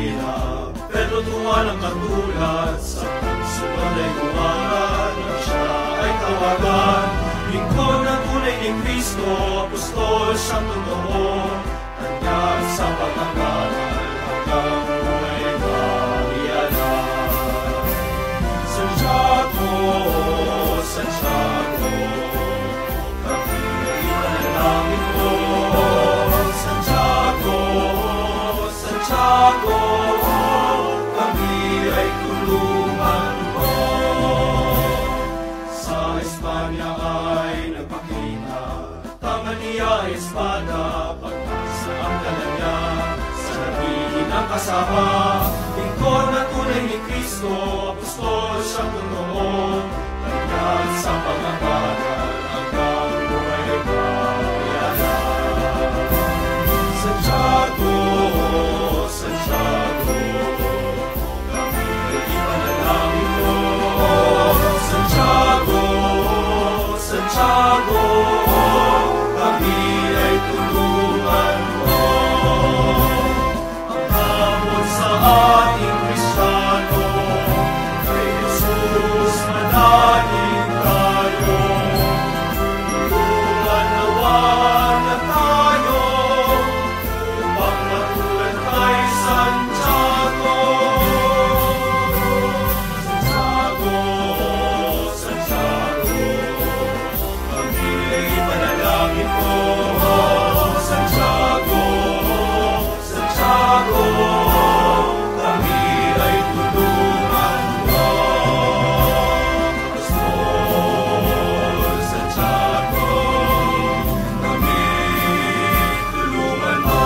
mahirap, pero tuwa ng katulad sa pagsunod ay gumaran, siya ay tawagan. Lingkod na tunay ni Kristo, apostol siyang totoo, hanyag sa pagkakaral hanggang buhay maiyanan. Santiago, Santiago, kami ay ipanalangin mo. Santiago, Santiago, kami ay tulungan mo. Sa Espanya ay nagpakita, tangan niya ay espada, pagpasa ang dala niya, sa nabihin ang kasama. Lingkod na tunay ni Kristo, apostol siyang totoo, hanyag sa pagkakaral hanggang buhay maiyanan. Santiago, Santiago, kami ay ipanalangin mo. Santiago, Santiago, kami ay tulungan mo. Ang hamon sa ating Kristiyano, kay Jesus manalig tayo. Tulungan nawa na tayo, upang matulad kay Santiago. Santiago, Santiago, kami ay ipanalangin mo. Santiago, Santiago, kami ay tulungan mo. Apostol Santiago, kami tulungan mo.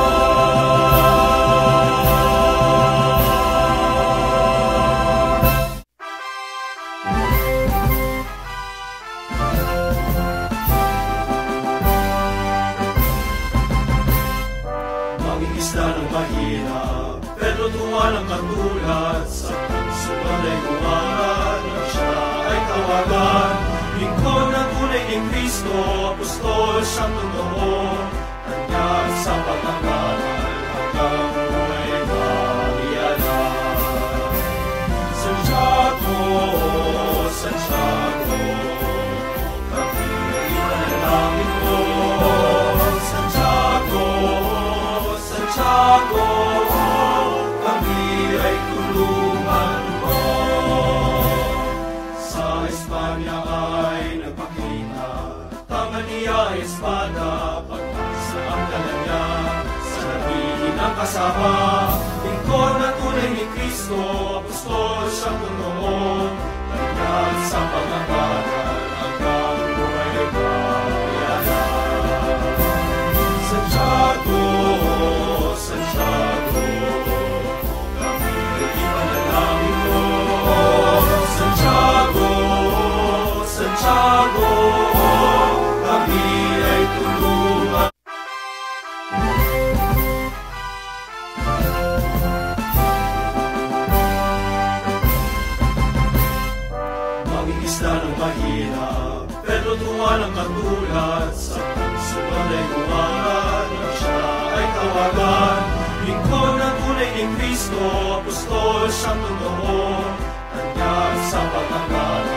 Mangingisda ng mahirap, pero tuwa ng katulad sa pagsunod ay gumaran, siya ay tawagan. Lingkod na tunay ni Kristo, apostol siyang totoo, hanyag sa pagkakaral hanggang buhay maiyanan. Santiago, Santiago, kami ay ipanalangin mo. Santiago, Santiago, kami ay tulungan mo. Sa Espanya ay nagpakita, tangan niya ay espada, pagpasa ang dala niya, sa nabihin ang kasama. Lingkod na tunay ni Kristo, apostol siyang totoo, hanyag sa pagkakaral hanggang buhay maiyanan. Santiago, Santiago, kami ay ipanalangin mo. Santiago, Santiago, kami ay tulungan. Mangingisda ng mahirap, pero tuwa ng katulad sa pagsunod ay gumaran, siya ay tawagan. Lingkod na tunay ni Kristo, apostol siyang totoo, hanyag sa pagkakaral